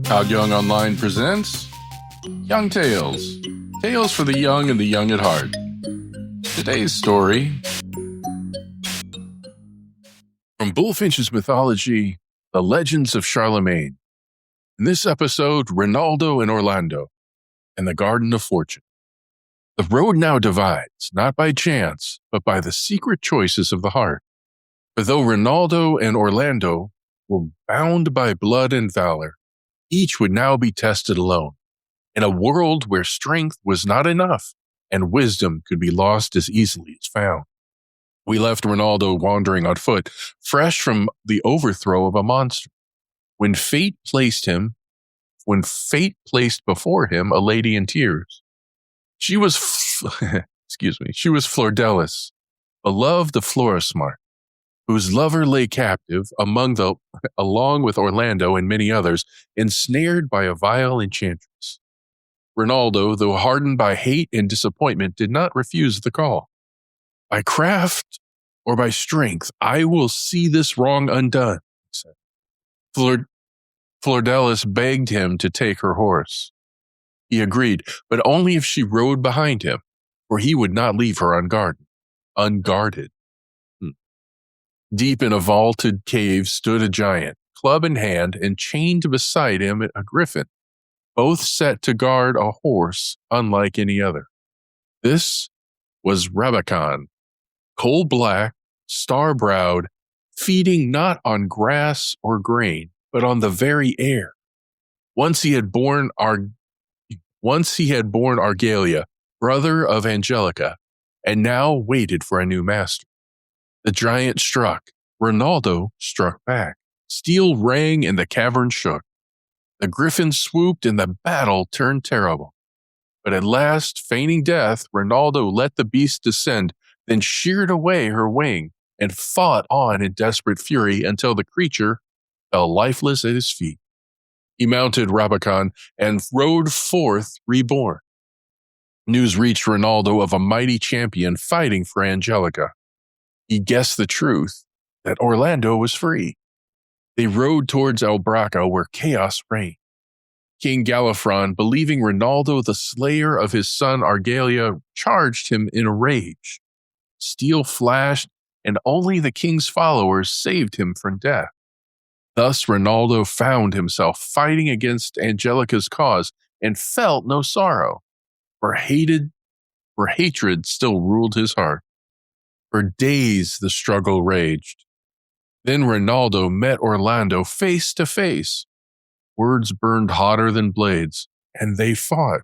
ToddYoungONLINE presents Young Tales. Tales for the young and the young at heart. Today's story from Bulfinch's mythology, The Legends of Charlemagne. In this episode, Rinaldo and Orlando and the Garden of Fortune. The road now divides, not by chance, but by the secret choices of the heart. For though Rinaldo and Orlando were bound by blood and valor, each would now be tested alone, in a world where strength was not enough and wisdom could be lost as easily as found. We left Rinaldo wandering on foot, fresh from the overthrow of a monster, when fate placed before him a lady in tears. She was Flordelis, beloved of Florismart, whose lover lay captive along with Orlando and many others, ensnared by a vile enchantress. Rinaldo, though hardened by hate and disappointment, did not refuse the call. By craft or by strength, I will see this wrong undone, he said. Flordelis begged him to take her horse. He agreed, but only if she rode behind him, for he would not leave her unguarded. Deep in a vaulted cave stood a giant, club in hand, and chained beside him a griffin, both set to guard a horse unlike any other. This was Rabican, coal-black, star-browed, feeding not on grass or grain, but on the very air. Once he had borne Argalia, brother of Angelica, and now waited for a new master. The giant struck. Rinaldo struck back. Steel rang and the cavern shook. The griffin swooped and the battle turned terrible. But at last, feigning death, Rinaldo let the beast descend, then sheared away her wing and fought on in desperate fury until the creature fell lifeless at his feet. He mounted Rabican and rode forth reborn. News reached Rinaldo of a mighty champion fighting for Angelica. He guessed the truth, that Orlando was free. They rode towards Albraca, where chaos reigned. King Galafron, believing Rinaldo the slayer of his son Argalia, charged him in a rage. Steel flashed, and only the king's followers saved him from death. Thus Rinaldo found himself fighting against Angelica's cause and felt no sorrow, for hatred still ruled his heart. For days the struggle raged. Then Rinaldo met Orlando face to face. Words burned hotter than blades, and they fought.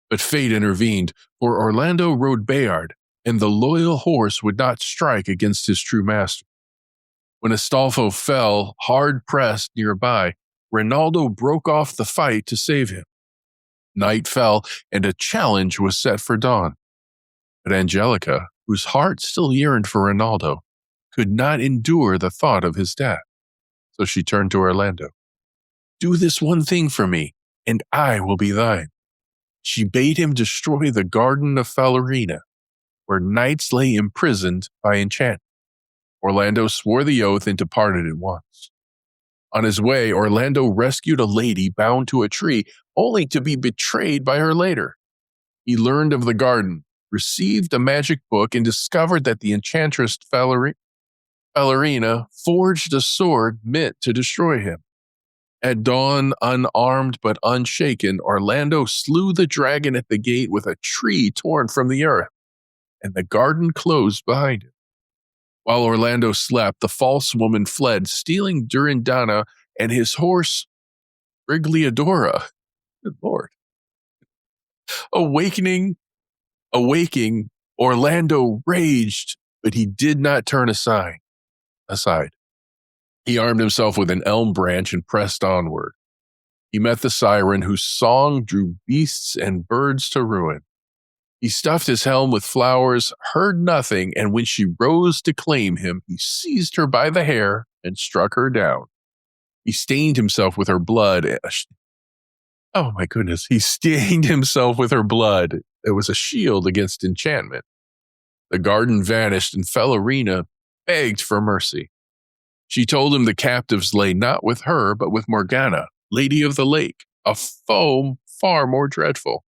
But fate intervened, for Orlando rode Bayard, and the loyal horse would not strike against his true master. When Astolfo fell, hard pressed nearby, Rinaldo broke off the fight to save him. Night fell, and a challenge was set for dawn. But Angelica, whose heart still yearned for Rinaldo, could not endure the thought of his death. So she turned to Orlando. "Do this one thing for me, and I will be thine." She bade him destroy the Garden of Falerina, where knights lay imprisoned by enchantment. Orlando swore the oath and departed at once. On his way, Orlando rescued a lady bound to a tree, only to be betrayed by her later. He learned of the garden, received a magic book, and discovered that the enchantress Falerina forged a sword meant to destroy him. At dawn, unarmed but unshaken, Orlando slew the dragon at the gate with a tree torn from the earth, and the garden closed behind him. While Orlando slept, the false woman fled, stealing Durindana and his horse Brigliadora. Good Lord. Awaking, Orlando raged, but he did not turn aside. He armed himself with an elm branch and pressed onward. He met the siren, whose song drew beasts and birds to ruin. He stuffed his helm with flowers, heard nothing, and when she rose to claim him, he seized her by the hair and struck her down. He stained himself with her blood. Oh my goodness. He stained himself with her blood. It was a shield against enchantment. The garden vanished, and Falerina begged for mercy. She told him the captives lay not with her, but with Morgana, Lady of the Lake, a foe far more dreadful.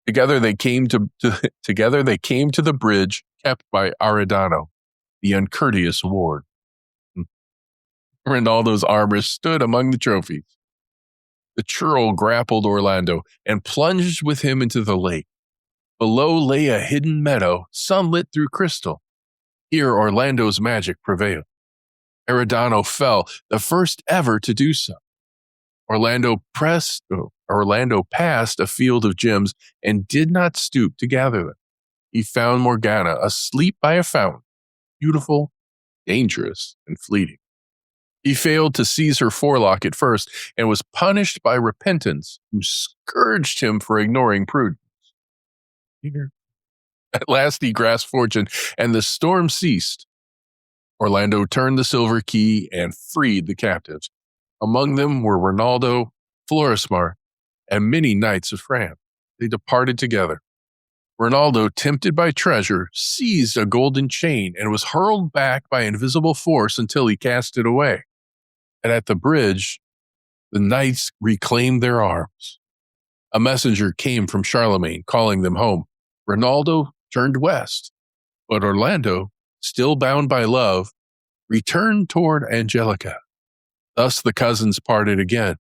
Together they came to the bridge kept by Aridano, the uncourteous ward. Rinaldo's armor stood among the trophies. The churl grappled Orlando and plunged with him into the lake. Below lay a hidden meadow, sunlit through crystal. Here Orlando's magic prevailed. Aridano fell, the first ever to do so. Orlando passed a field of gems and did not stoop to gather them. He found Morgana asleep by a fountain, beautiful, dangerous, and fleeting. He failed to seize her forelock at first and was punished by repentance, who scourged him for ignoring prudence. At last he grasped fortune, and the storm ceased. Orlando turned the silver key and freed the captives. Among them were Rinaldo, Florismar, and many knights of France. They departed together. Rinaldo, tempted by treasure, seized a golden chain and was hurled back by invisible force until he cast it away. And at the bridge, the knights reclaimed their arms. A messenger came from Charlemagne, calling them home. Rinaldo turned west, but Orlando, still bound by love, returned toward Angelica. Thus the cousins parted again,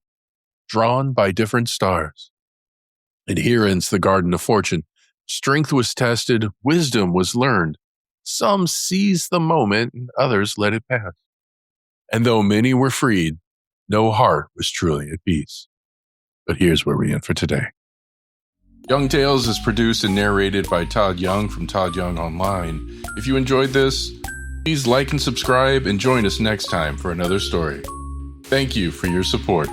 drawn by different stars. And here ends the Garden of Fortune. Strength was tested, wisdom was learned. Some seized the moment, and others let it pass. And though many were freed, no heart was truly at peace. But here's where we end for today. Young Tales is produced and narrated by Todd Young from Todd Young Online. If you enjoyed this, please like and subscribe and join us next time for another story. Thank you for your support.